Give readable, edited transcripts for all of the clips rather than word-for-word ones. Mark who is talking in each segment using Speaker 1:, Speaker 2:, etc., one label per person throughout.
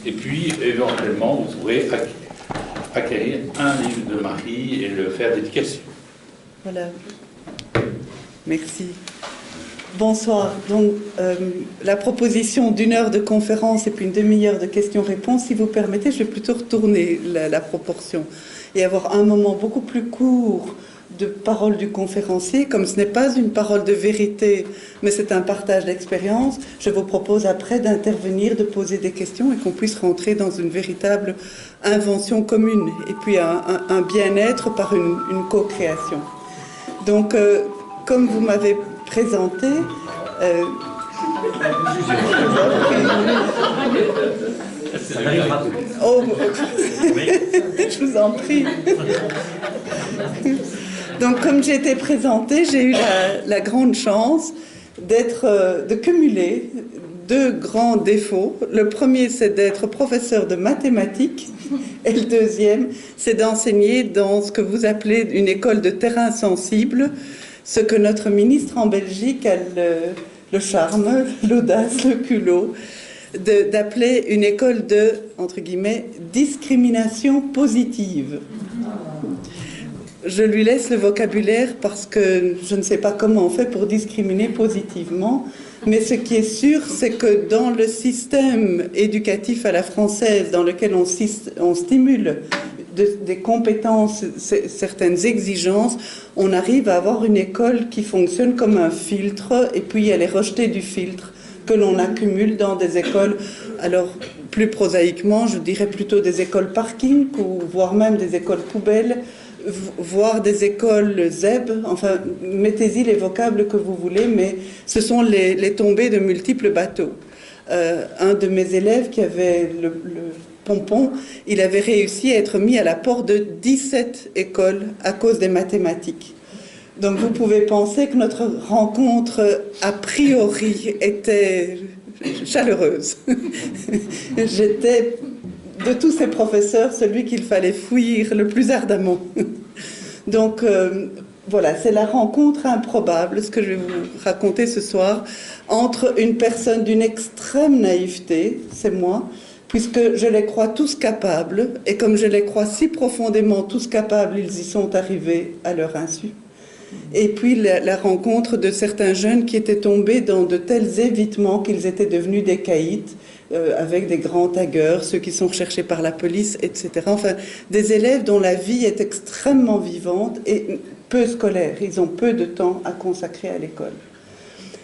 Speaker 1: Et puis, éventuellement, vous pourrez acquérir un livre de Marie et le faire dédicacer.
Speaker 2: Voilà. Merci. Bonsoir. Donc, la proposition d'1 heure de conférence et puis une demi-heure de questions-réponses, si vous permettez, je vais plutôt retourner la proportion et avoir un moment beaucoup plus court de parole du conférencier. Comme ce n'est pas une parole de vérité, mais c'est un partage d'expérience, je vous propose après d'intervenir, de poser des questions et qu'on puisse rentrer dans une véritable invention commune et puis un bien-être par une co-création. Donc, comme vous m'avez présenté, oh, je vous en prie. Donc, comme j'ai été présentée, j'ai eu la grande chance de cumuler 2 grands défauts. Le premier, c'est d'être professeur de mathématiques, et le deuxième, c'est d'enseigner dans ce que vous appelez une école de terrain sensible, ce que notre ministre en Belgique a le charme, l'audace, le culot, d'appeler une école de, entre guillemets, discrimination positive. Je lui laisse le vocabulaire parce que je ne sais pas comment on fait pour discriminer positivement, mais ce qui est sûr, c'est que dans le système éducatif à la française, dans lequel on stimule des compétences, certaines exigences, on arrive à avoir une école qui fonctionne comme un filtre, et puis elle est rejetée du filtre que l'on accumule dans des écoles, alors plus prosaïquement, je dirais plutôt des écoles parking, ou voire même des écoles poubelles, voire des écoles ZEB, enfin, mettez-y les vocables que vous voulez, mais ce sont les tombées de multiples bateaux. Un de mes élèves qui avait le pompon, il avait réussi à être mis à la porte de 17 écoles à cause des mathématiques. Donc vous pouvez penser que notre rencontre, a priori, était chaleureuse. J'étais, de tous ces professeurs, celui qu'il fallait fuir le plus ardemment. Donc voilà, c'est la rencontre improbable, ce que je vais vous raconter ce soir, entre une personne d'une extrême naïveté, c'est moi, puisque je les crois tous capables, et comme je les crois si profondément tous capables, ils y sont arrivés à leur insu. Et puis la rencontre de certains jeunes qui étaient tombés dans de tels évitements qu'ils étaient devenus des caïds, avec des grands taggeurs, ceux qui sont recherchés par la police, etc. Enfin, des élèves dont la vie est extrêmement vivante et peu scolaire. Ils ont peu de temps à consacrer à l'école.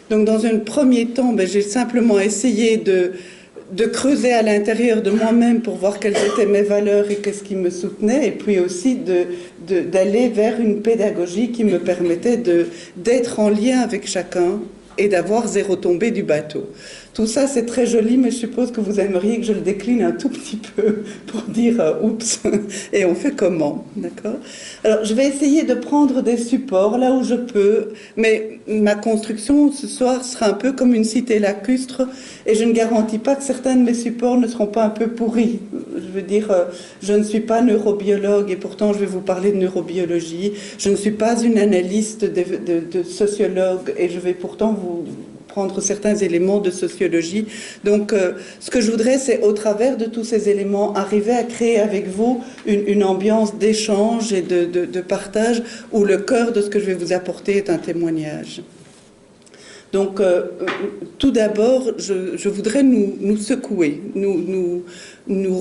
Speaker 2: Donc, dans un premier temps, j'ai simplement essayé de creuser à l'intérieur de moi-même pour voir quelles étaient mes valeurs et qu'est-ce qui me soutenait, et puis aussi d'aller vers une pédagogie qui me permettait d'être en lien avec chacun et d'avoir 0 tombée du bateau. Tout ça, c'est très joli, mais je suppose que vous aimeriez que je le décline un tout petit peu pour dire oups, et on fait comment, d'accord? Alors, je vais essayer de prendre des supports là où je peux, mais ma construction ce soir sera un peu comme une cité lacustre, et je ne garantis pas que certains de mes supports ne seront pas un peu pourris. Je veux dire, je ne suis pas neurobiologue, et pourtant je vais vous parler de neurobiologie. Je ne suis pas une analyste de sociologue, et je vais pourtant vous prendre certains éléments de sociologie. Donc, ce que je voudrais, c'est, au travers de tous ces éléments, arriver à créer avec vous une ambiance d'échange et de partage où le cœur de ce que je vais vous apporter est un témoignage. Donc, tout d'abord, je voudrais nous secouer, nous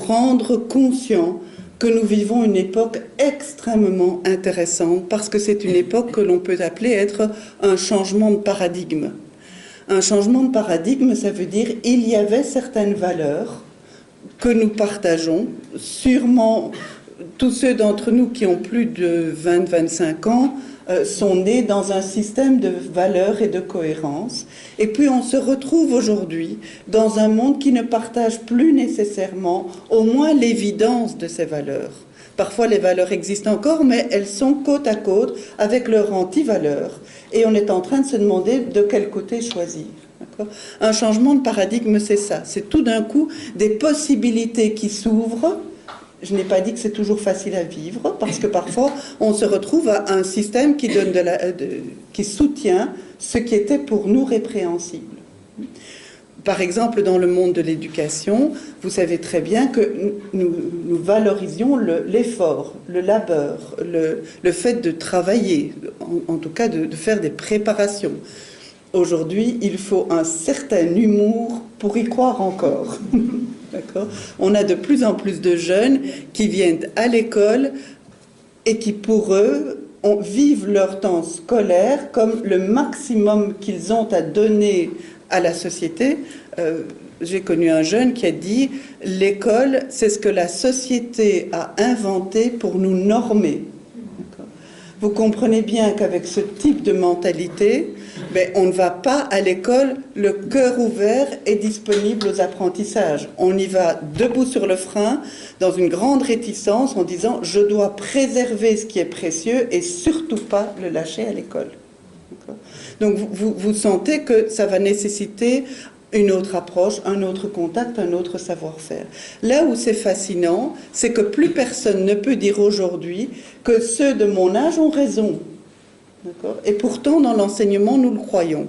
Speaker 2: rendre conscients que nous vivons une époque extrêmement intéressante, parce que c'est une époque que l'on peut appeler être un changement de paradigme. Un changement de paradigme, ça veut dire il y avait certaines valeurs que nous partageons. Sûrement, tous ceux d'entre nous qui ont plus de 20-25 ans sont nés dans un système de valeurs et de cohérence. Et puis on se retrouve aujourd'hui dans un monde qui ne partage plus nécessairement au moins l'évidence de ces valeurs. Parfois, les valeurs existent encore, mais elles sont côte à côte avec leurs anti-valeurs. Et on est en train de se demander de quel côté choisir. Un changement de paradigme, c'est ça. C'est tout d'un coup des possibilités qui s'ouvrent. Je n'ai pas dit que c'est toujours facile à vivre, parce que parfois, on se retrouve à un système qui, qui soutient ce qui était pour nous répréhensible. Par exemple, dans le monde de l'éducation, vous savez très bien que nous valorisions l'effort, le labeur, le fait de travailler, en tout cas de faire des préparations. Aujourd'hui, il faut un certain humour pour y croire encore. D'accord ? On a de plus en plus de jeunes qui viennent à l'école et qui, pour eux, vivent leur temps scolaire comme le maximum qu'ils ont à donner à la société. J'ai connu un jeune qui a dit « L'école, c'est ce que la société a inventé pour nous normer. » Vous comprenez bien qu'avec ce type de mentalité, on ne va pas à l'école le cœur ouvert et disponible aux apprentissages. On y va debout sur le frein, dans une grande réticence, en disant « Je dois préserver ce qui est précieux et surtout pas le lâcher à l'école. » Donc vous sentez que ça va nécessiter une autre approche, un autre contact, un autre savoir-faire. Là où c'est fascinant, c'est que plus personne ne peut dire aujourd'hui que ceux de mon âge ont raison. D'accord ? Et pourtant, dans l'enseignement, nous le croyons.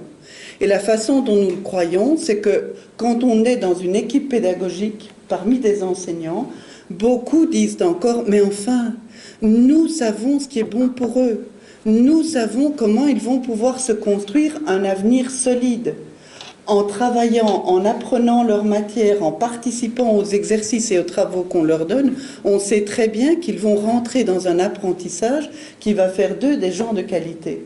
Speaker 2: Et la façon dont nous le croyons, c'est que quand on est dans une équipe pédagogique, parmi des enseignants, beaucoup disent encore « Mais enfin, nous savons ce qui est bon pour eux. Nous savons comment ils vont pouvoir se construire un avenir solide. » En travaillant, en apprenant leur matière, en participant aux exercices et aux travaux qu'on leur donne, on sait très bien qu'ils vont rentrer dans un apprentissage qui va faire d'eux des gens de qualité.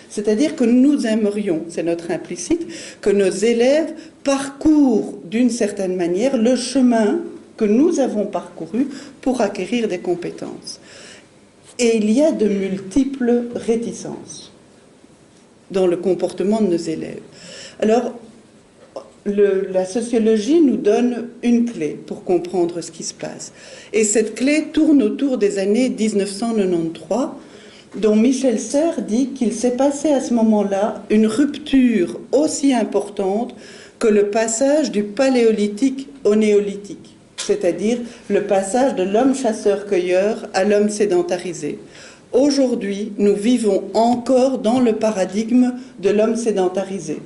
Speaker 2: C'est-à-dire que nous aimerions, c'est notre implicite, que nos élèves parcourent d'une certaine manière le chemin que nous avons parcouru pour acquérir des compétences. Et il y a de multiples réticences dans le comportement de nos élèves. Alors, la sociologie nous donne une clé pour comprendre ce qui se passe. Et cette clé tourne autour des années 1993, dont Michel Serres dit qu'il s'est passé à ce moment-là une rupture aussi importante que le passage du paléolithique au néolithique, c'est-à-dire le passage de l'homme chasseur-cueilleur à l'homme sédentarisé. Aujourd'hui, nous vivons encore dans le paradigme de l'homme sédentarisé.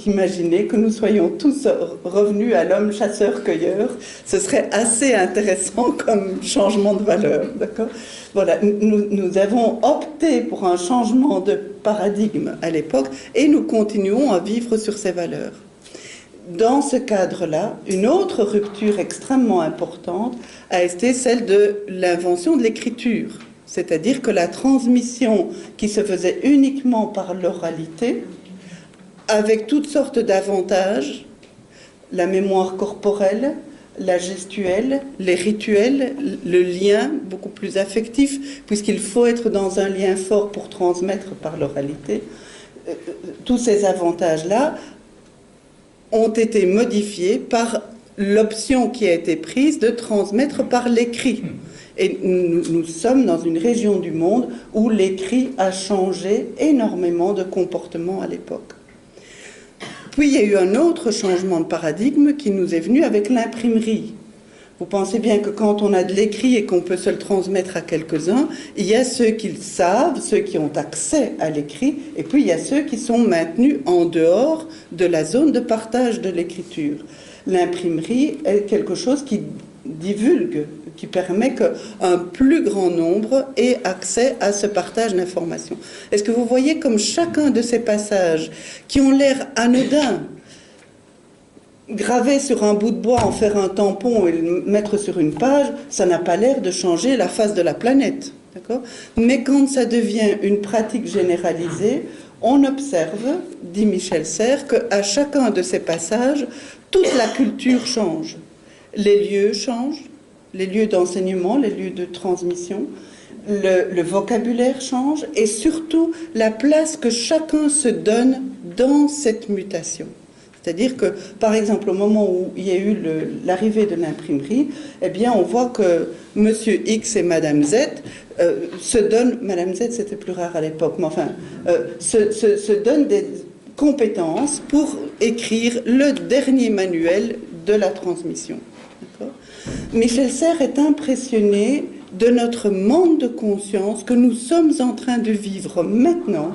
Speaker 2: Imaginez que nous soyons tous revenus à l'homme chasseur-cueilleur, ce serait assez intéressant comme changement de valeur, d'accord ? Voilà, nous avons opté pour un changement de paradigme à l'époque et nous continuons à vivre sur ces valeurs. Dans ce cadre-là, une autre rupture extrêmement importante a été celle de l'invention de l'écriture, c'est-à-dire que la transmission qui se faisait uniquement par l'oralité, avec toutes sortes d'avantages, la mémoire corporelle, la gestuelle, les rituels, le lien beaucoup plus affectif, puisqu'il faut être dans un lien fort pour transmettre par l'oralité. Tous ces avantages-là ont été modifiés par l'option qui a été prise de transmettre par l'écrit. Et nous sommes dans une région du monde où l'écrit a changé énormément de comportement à l'époque. Puis il y a eu un autre changement de paradigme qui nous est venu avec l'imprimerie. Vous pensez bien que quand on a de l'écrit et qu'on peut se le transmettre à quelques-uns, il y a ceux qui le savent, ceux qui ont accès à l'écrit, et puis il y a ceux qui sont maintenus en dehors de la zone de partage de l'écriture. L'imprimerie est quelque chose qui divulgue, qui permet qu'un plus grand nombre ait accès à ce partage d'informations. Est-ce que vous voyez comme chacun de ces passages qui ont l'air anodins, graver sur un bout de bois, en faire un tampon et le mettre sur une page, ça n'a pas l'air de changer la face de la planète, d'accord ? Mais quand ça devient une pratique généralisée, on observe, dit Michel Serres, qu'à chacun de ces passages, toute la culture change. Les lieux changent, les lieux d'enseignement, les lieux de transmission, le vocabulaire change et surtout la place que chacun se donne dans cette mutation. C'est-à-dire que, par exemple, au moment où il y a eu l'arrivée de l'imprimerie, eh bien, on voit que Monsieur X et Madame Z se donnent, Madame Z c'était plus rare à l'époque, mais enfin, se donnent des compétences pour écrire le dernier manuel de la transmission. Michel Serres est impressionné de notre manque de conscience que nous sommes en train de vivre maintenant,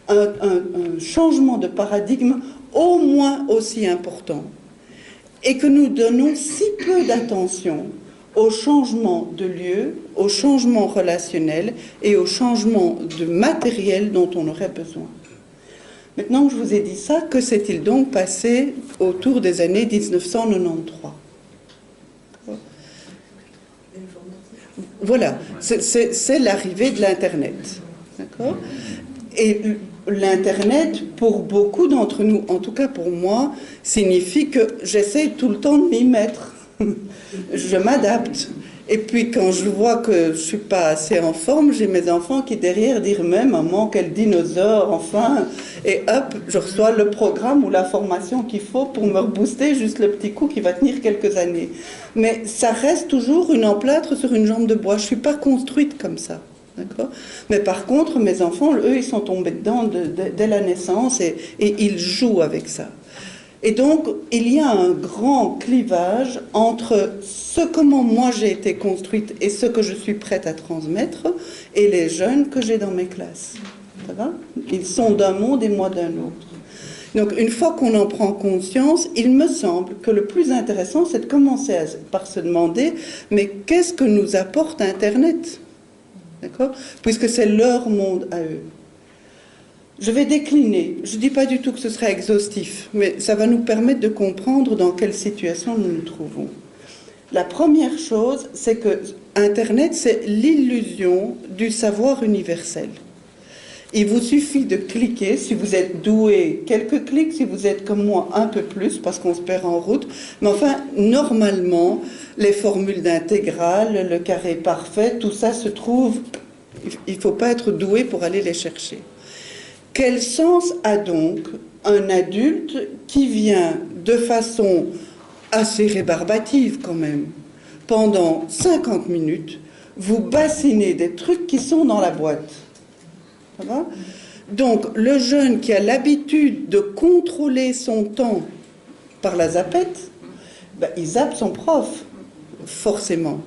Speaker 2: un changement de paradigme au moins aussi important et que nous donnons si peu d'attention au changement de lieu, au changement relationnel et au changement de matériel dont on aurait besoin. Maintenant que je vous ai dit ça, que s'est-il donc passé autour des années 1993 ? Voilà, c'est l'arrivée de l'Internet. D'accord ? Et l'Internet, pour beaucoup d'entre nous, en tout cas pour moi, signifie que j'essaie tout le temps de m'y mettre. Je m'adapte. Et puis quand je vois que je ne suis pas assez en forme, j'ai mes enfants qui derrière disent même « Maman, quel dinosaure, enfin !» Et hop, je reçois le programme ou la formation qu'il faut pour me rebooster juste le petit coup qui va tenir quelques années. Mais ça reste toujours une emplâtre sur une jambe de bois. Je ne suis pas construite comme ça. D'accord ? Mais par contre, mes enfants, eux, ils sont tombés dedans dès la naissance et ils jouent avec ça. Et donc, il y a un grand clivage entre comment moi j'ai été construite et ce que je suis prête à transmettre et les jeunes que j'ai dans mes classes. Ça va ? Ils sont d'un monde et moi d'un autre. Donc, une fois qu'on en prend conscience, il me semble que le plus intéressant, c'est de commencer par se demander « Mais qu'est-ce que nous apporte Internet ?» D'accord ? Puisque c'est leur monde à eux. Je vais décliner. Je ne dis pas du tout que ce sera exhaustif, mais ça va nous permettre de comprendre dans quelle situation nous nous trouvons. La première chose, c'est que Internet, c'est l'illusion du savoir universel. Il vous suffit de cliquer, si vous êtes doué, quelques clics, si vous êtes comme moi, un peu plus, parce qu'on se perd en route. Mais enfin, normalement, les formules d'intégrale, le carré parfait, tout ça se trouve, il ne faut pas être doué pour aller les chercher. Quel sens a donc un adulte qui vient de façon assez rébarbative quand même, pendant 50 minutes, vous bassiner des trucs qui sont dans la boîte ? Ça va ? Donc, le jeune qui a l'habitude de contrôler son temps par la zappette, il zappe son prof, forcément.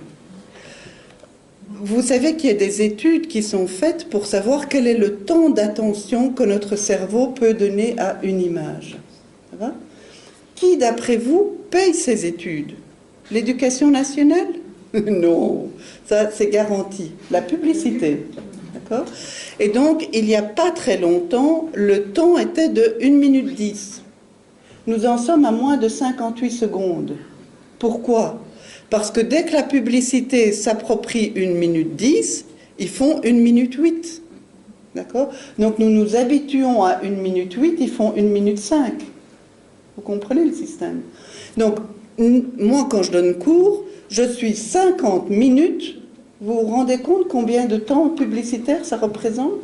Speaker 2: Vous savez qu'il y a des études qui sont faites pour savoir quel est le temps d'attention que notre cerveau peut donner à une image. Ça va ? Qui, d'après vous, paye ces études ? L'éducation nationale ? Non, ça c'est garanti. La publicité. D'accord ? Et donc, il n'y a pas très longtemps, le temps était de 1 minute 10. Nous en sommes à moins de 58 secondes. Pourquoi ? Parce que dès que la publicité s'approprie 1 minute 10, ils font 1 minute 8. D'accord ? Donc nous nous habituons à 1 minute 8, ils font 1 minute 5. Vous comprenez le système ? Donc, moi, quand je donne cours, je suis 50 minutes. Vous vous rendez compte combien de temps publicitaire ça représente ?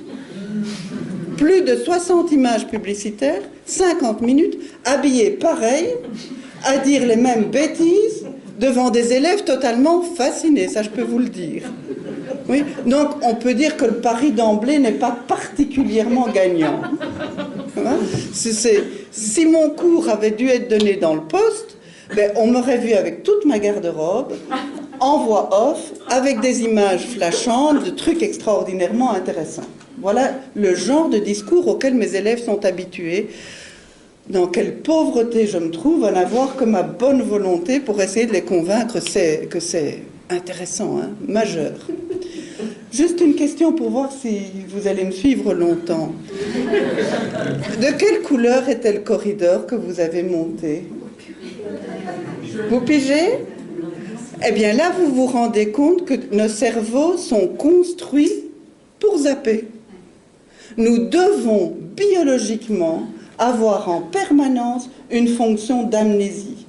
Speaker 2: Plus de 60 images publicitaires, 50 minutes, habillées pareil, à dire les mêmes bêtises, devant des élèves totalement fascinés, ça je peux vous le dire. Oui, donc on peut dire que le pari d'emblée n'est pas particulièrement gagnant. Hein? Si mon cours avait dû être donné dans le poste, on m'aurait vu avec toute ma garde-robe, en voix off, avec des images flashantes, de trucs extraordinairement intéressants. Voilà le genre de discours auquel mes élèves sont habitués. Dans quelle pauvreté je me trouve à n'avoir que ma bonne volonté pour essayer de les convaincre que c'est intéressant, hein, majeur. Juste une question pour voir si vous allez me suivre longtemps. De quelle couleur était le corridor que vous avez monté ? Vous pigez ? Eh bien là, vous vous rendez compte que nos cerveaux sont construits pour zapper. Nous devons biologiquement avoir en permanence une fonction d'amnésie.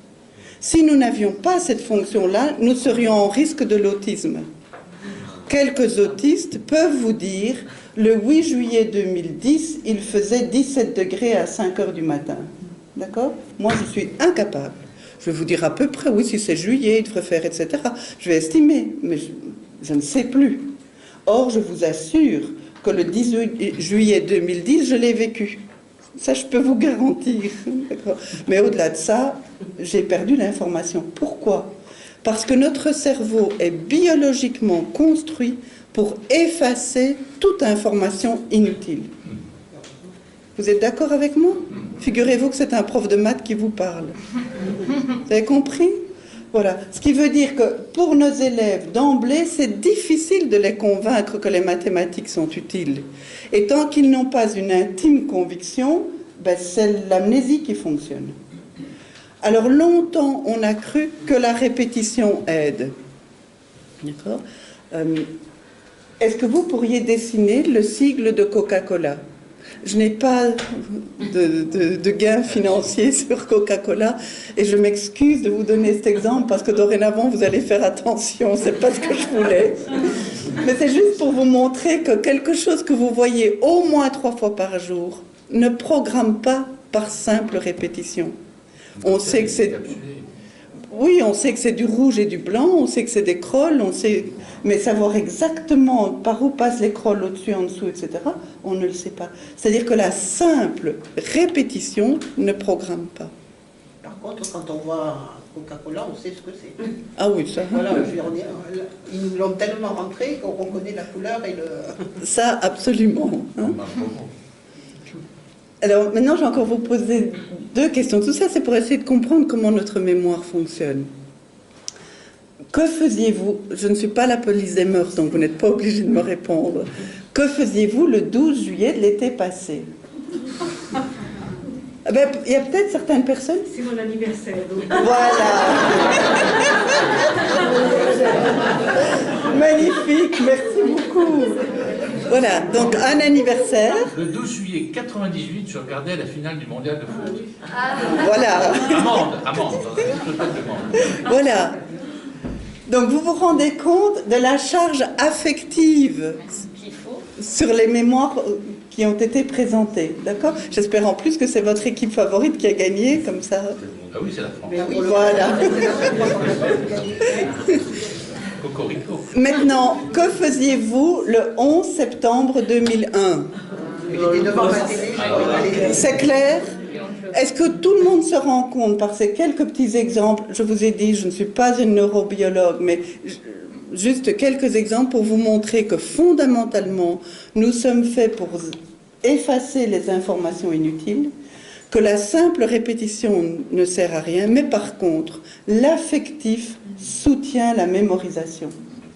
Speaker 2: Si nous n'avions pas cette fonction-là, nous serions en risque de l'autisme. Quelques autistes peuvent vous dire, le 8 juillet 2010, il faisait 17 degrés à 5 heures du matin. D'accord ? Moi, je suis incapable. Je vais vous dire à peu près, oui, si c'est juillet, il devrait faire, etc. Je vais estimer, mais je ne sais plus. Or, je vous assure que le 18 juillet 2010, je l'ai vécu. Ça, je peux vous garantir. Mais au-delà de ça, j'ai perdu l'information. Pourquoi ? Parce que notre cerveau est biologiquement construit pour effacer toute information inutile. Vous êtes d'accord avec moi ? Figurez-vous que c'est un prof de maths qui vous parle. Vous avez compris? Voilà. Ce qui veut dire que pour nos élèves, d'emblée, c'est difficile de les convaincre que les mathématiques sont utiles. Et tant qu'ils n'ont pas une intime conviction, ben, c'est l'amnésie qui fonctionne. Alors longtemps, on a cru que la répétition aide. D'accord? Est-ce que vous pourriez dessiner le sigle de Coca-Cola? Je n'ai pas de gain financier sur Coca-Cola et je m'excuse de vous donner cet exemple parce que dorénavant vous allez faire attention, c'est pas ce que je voulais. Mais c'est juste pour vous montrer que quelque chose que vous voyez au moins 3 fois par jour ne programme pas par simple répétition. On sait que c'est... Oui, on sait que c'est du rouge et du blanc, on sait que c'est des crolles, on sait... mais savoir exactement par où passent les crolles au-dessus, en dessous, etc., on ne le sait pas. C'est-à-dire que la simple répétition ne programme pas.
Speaker 3: Par contre, quand on voit Coca-Cola, on sait ce que c'est.
Speaker 2: Ah oui, ça...
Speaker 3: Voilà, je veux dire, ils nous l'ont tellement rentré qu'on reconnaît la couleur et le...
Speaker 2: Ça, absolument. Hein. Alors, maintenant, je vais encore vous poser 2 questions. Tout ça, c'est pour essayer de comprendre comment notre mémoire fonctionne. Que faisiez-vous? Je ne suis pas la police des mœurs, donc vous n'êtes pas obligé de me répondre. Que faisiez-vous le 12 juillet de l'été passé? Ben, il y a peut-être certaines personnes...
Speaker 4: C'est mon anniversaire. Donc.
Speaker 2: Voilà. Magnifique, merci beaucoup. Voilà, donc un anniversaire.
Speaker 5: Le 12 juillet 98, je regardais la finale du mondial de foot.
Speaker 2: Voilà.
Speaker 5: Amende, totalement.
Speaker 2: Voilà. Donc vous vous rendez compte de la charge affective sur les mémoires qui ont été présentées, d'accord? J'espère en plus que c'est votre équipe favorite qui a gagné, comme ça.
Speaker 5: Ah oui, c'est la France.
Speaker 2: Voilà.
Speaker 5: Cocorico.
Speaker 2: Maintenant, que faisiez-vous le 11 septembre 2001?
Speaker 3: J'étais devant ma télé.
Speaker 2: C'est clair? Est-ce que tout le monde se rend compte par ces quelques petits exemples? Je vous ai dit, je ne suis pas une neurobiologue, mais juste quelques exemples pour vous montrer que fondamentalement, nous sommes faits pour effacer les informations inutiles, que la simple répétition ne sert à rien, mais par contre, l'affectif soutient la mémorisation.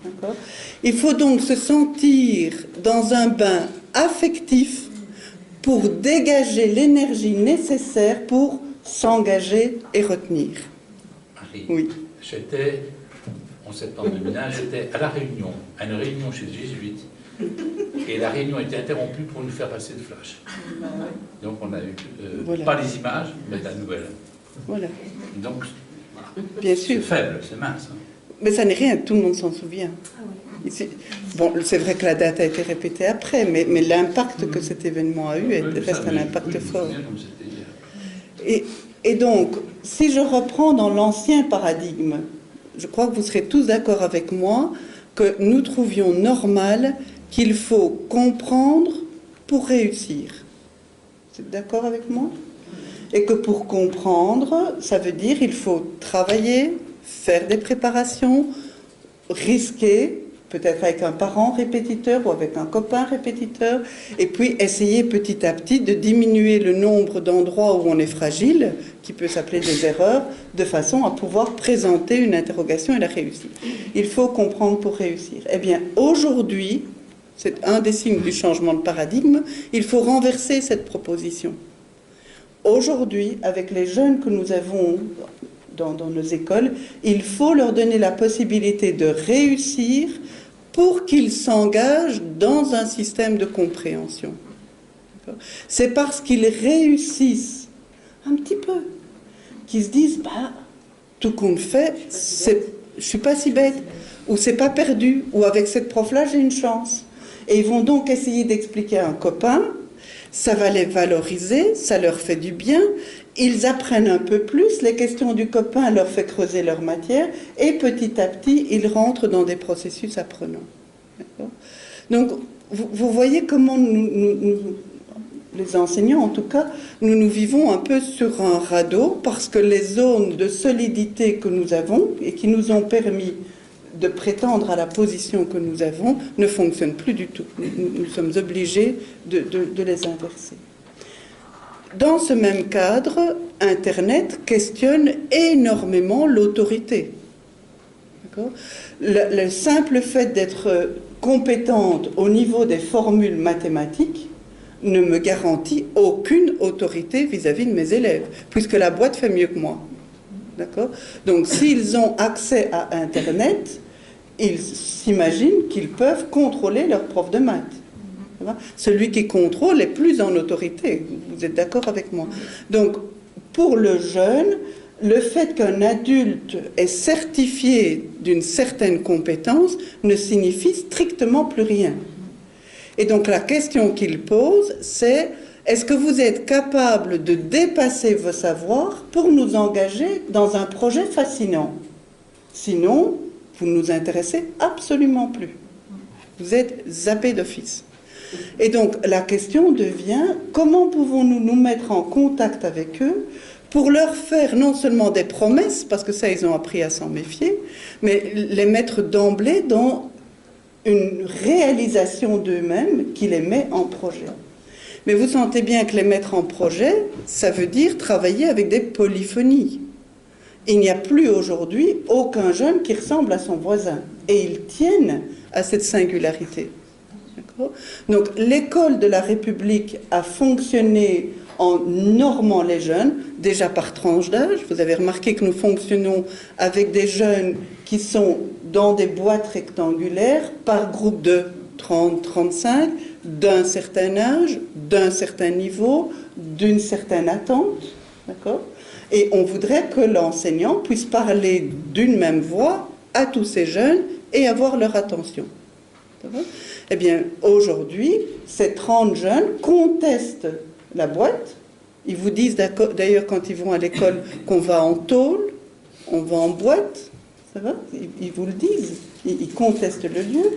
Speaker 2: D'accord ? Il faut donc se sentir dans un bain affectif pour dégager l'énergie nécessaire pour s'engager et retenir.
Speaker 5: Marie,
Speaker 2: Oui.
Speaker 5: j'étais, en septembre 2001, j'étais à La Réunion, à une réunion chez les Jésuites, et la réunion a été interrompue pour nous faire passer de flash. Donc on a eu,
Speaker 2: Voilà.
Speaker 5: pas les images, mais la nouvelle.
Speaker 2: Voilà.
Speaker 5: Donc,
Speaker 2: Bien
Speaker 5: c'est
Speaker 2: sûr.
Speaker 5: faible, c'est mince. Hein.
Speaker 2: Mais ça n'est rien, tout le monde s'en souvient. Ici, bon, c'est vrai que la date a été répétée après, mais l'impact que cet événement a eu reste un impact fort. Et donc, si je reprends dans l'ancien paradigme, je crois que vous serez tous d'accord avec moi que nous trouvions normal qu'il faut comprendre pour réussir. Vous êtes d'accord avec moi? Et que pour comprendre, ça veut dire qu'il faut travailler, faire des préparations, risquer, peut-être avec un parent répétiteur ou avec un copain répétiteur, et puis essayer petit à petit de diminuer le nombre d'endroits où on est fragile, qui peut s'appeler des erreurs, de façon à pouvoir présenter une interrogation et la réussir. Il faut comprendre pour réussir. Eh bien, aujourd'hui, c'est un des signes du changement de paradigme, il faut renverser cette proposition. Aujourd'hui, avec les jeunes que nous avons dans nos écoles, il faut leur donner la possibilité de réussir pour qu'ils s'engagent dans un système de compréhension. C'est parce qu'ils réussissent un petit peu qu'ils se disent bah, tout compte fait, je suis pas si bête, ou c'est pas perdu, ou avec cette prof-là j'ai une chance. Et ils vont donc essayer d'expliquer à un copain, ça va les valoriser, ça leur fait du bien, ils apprennent un peu plus, les questions du copain leur fait creuser leur matière, et petit à petit, ils rentrent dans des processus apprenants. D'accord ? Donc, vous voyez comment nous, les enseignants en tout cas, nous vivons un peu sur un radeau, parce que les zones de solidité que nous avons, et qui nous ont permis de prétendre à la position que nous avons, ne fonctionnent plus du tout. Nous sommes obligés de les inverser. Dans ce même cadre, Internet questionne énormément l'autorité. D'accord ? Le simple fait d'être compétente au niveau des formules mathématiques ne me garantit aucune autorité vis-à-vis de mes élèves, puisque la boîte fait mieux que moi. D'accord ? Donc, s'ils ont accès à Internet, ils s'imaginent qu'ils peuvent contrôler leur prof de maths. Celui qui contrôle est plus en autorité. Vous êtes d'accord avec moi? Donc, pour le jeune, le fait qu'un adulte est certifié d'une certaine compétence ne signifie strictement plus rien. Et donc, la question qu'il pose, c'est: est-ce que vous êtes capable de dépasser vos savoirs pour nous engager dans un projet fascinant? Sinon, vous ne nous intéressez absolument plus. Vous êtes zappé d'office. Et donc, la question devient: comment pouvons-nous nous mettre en contact avec eux pour leur faire non seulement des promesses, parce que ça, ils ont appris à s'en méfier, mais les mettre d'emblée dans une réalisation d'eux-mêmes qui les met en projet. Mais vous sentez bien que les mettre en projet, ça veut dire travailler avec des polyphonies. Il n'y a plus aujourd'hui aucun jeune qui ressemble à son voisin. Et ils tiennent à cette singularité. D'accord ? Donc l'école de la République a fonctionné en normant les jeunes, déjà par tranche d'âge. Vous avez remarqué que nous fonctionnons avec des jeunes qui sont dans des boîtes rectangulaires par groupe de 30-35, d'un certain âge, d'un certain niveau, d'une certaine attente. D'accord ? Et on voudrait que l'enseignant puisse parler d'une même voix à tous ces jeunes et avoir leur attention. Eh bien, aujourd'hui, ces 30 jeunes contestent la boîte. Ils vous disent d'ailleurs quand ils vont à l'école qu'on va en tôle, on va en boîte. Ça va ? Ils vous le disent. Ils contestent le lieu.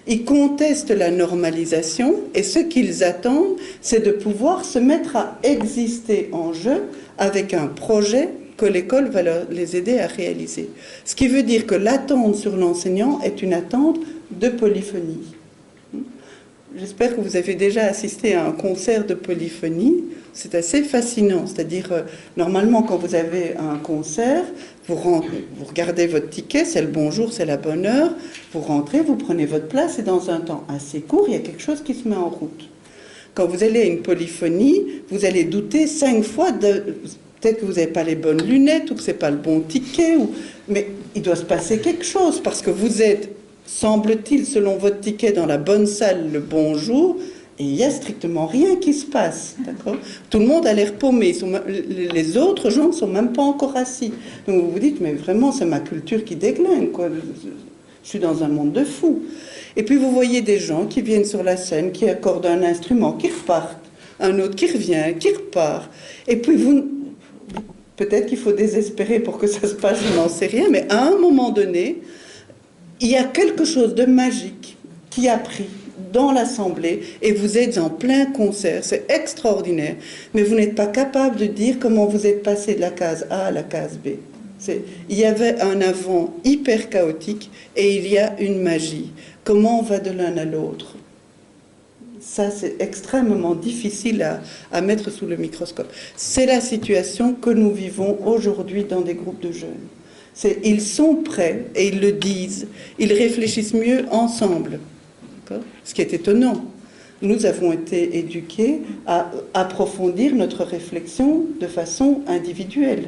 Speaker 2: Ils contestent la normalisation. Et ce qu'ils attendent, c'est de pouvoir se mettre à exister en jeu avec un projet que l'école va les aider à réaliser. Ce qui veut dire que l'attente sur l'enseignant est une attente de polyphonie. J'espère que vous avez déjà assisté à un concert de polyphonie. C'est assez fascinant. C'est-à-dire, normalement, quand vous avez un concert, vous regardez votre ticket, c'est le bonjour, c'est la bonne heure, vous rentrez, vous prenez votre place, et dans un temps assez court, il y a quelque chose qui se met en route. Quand vous allez à une polyphonie, vous allez douter 5 fois peut-être que vous n'avez pas les bonnes lunettes, ou que ce n'est pas le bon ticket, mais il doit se passer quelque chose, parce que vous êtes, semble-t-il, selon votre ticket, dans la bonne salle le bonjour, et il n'y a strictement rien qui se passe. D'accord ? Tout le monde a l'air paumé. Les autres gens ne sont même pas encore assis. Donc vous vous dites, mais vraiment, c'est ma culture qui déglingue, quoi. Je suis dans un monde de fous. Et puis vous voyez des gens qui viennent sur la scène, qui accordent un instrument, qui repartent, un autre qui revient, qui repart. Et puis peut-être qu'il faut désespérer pour que ça se passe, je n'en sais rien, mais à un moment donné, il y a quelque chose de magique qui a pris dans l'assemblée, et vous êtes en plein concert, c'est extraordinaire, mais vous n'êtes pas capable de dire comment vous êtes passé de la case A à la case B. Il y avait un avant hyper chaotique, et il y a une magie. Comment on va de l'un à l'autre? Ça, c'est extrêmement difficile à mettre sous le microscope. C'est la situation que nous vivons aujourd'hui dans des groupes de jeunes. Ils sont prêts, et ils le disent, ils réfléchissent mieux ensemble. Ce qui est étonnant. Nous avons été éduqués à approfondir notre réflexion de façon individuelle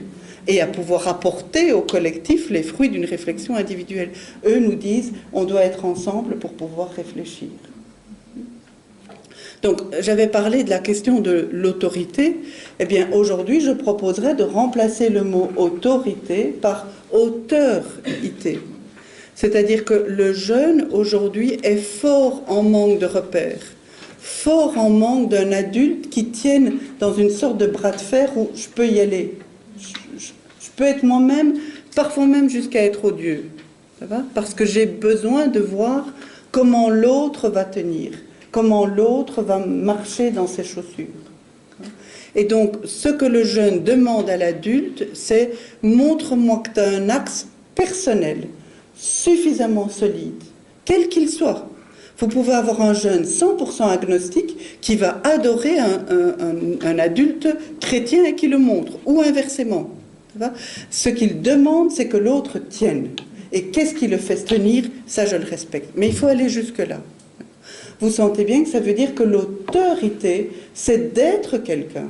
Speaker 2: et à pouvoir apporter au collectif les fruits d'une réflexion individuelle. Eux nous disent, on doit être ensemble pour pouvoir réfléchir. Donc, j'avais parlé de la question de l'autorité. Eh bien, aujourd'hui, je proposerais de remplacer le mot autorité par auteurité. C'est-à-dire que le jeune, aujourd'hui, est fort en manque de repères, fort en manque d'un adulte qui tienne dans une sorte de bras de fer où je peux y aller. Je peux être moi-même, parfois même jusqu'à être odieux. Ça va ? Parce que j'ai besoin de voir comment l'autre va tenir, comment l'autre va marcher dans ses chaussures. Et donc, ce que le jeune demande à l'adulte, c'est « montre-moi que tu as un axe personnel ». Suffisamment solide, quel qu'il soit. Vous pouvez avoir un jeune 100% agnostique qui va adorer un adulte chrétien et qui le montre, ou inversement. Ce qu'il demande, c'est que l'autre tienne. Et qu'est-ce qui le fait tenir? Ça, je le respecte. Mais il faut aller jusque-là. Vous sentez bien que ça veut dire que l'autorité, c'est d'être quelqu'un.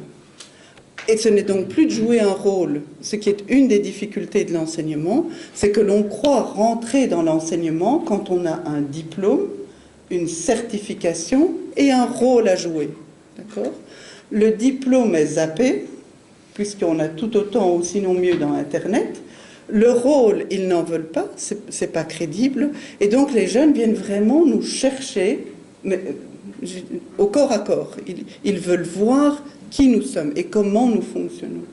Speaker 2: Et ce n'est donc plus de jouer un rôle. Ce qui est une des difficultés de l'enseignement, c'est que l'on croit rentrer dans l'enseignement quand on a un diplôme, une certification et un rôle à jouer. D'accord ? Le diplôme est zappé, puisqu'on a tout autant ou sinon mieux dans Internet. Le rôle, ils n'en veulent pas, c'est pas crédible. Et donc les jeunes viennent vraiment nous chercher au corps à corps. Ils veulent voir qui nous sommes et comment nous fonctionnons.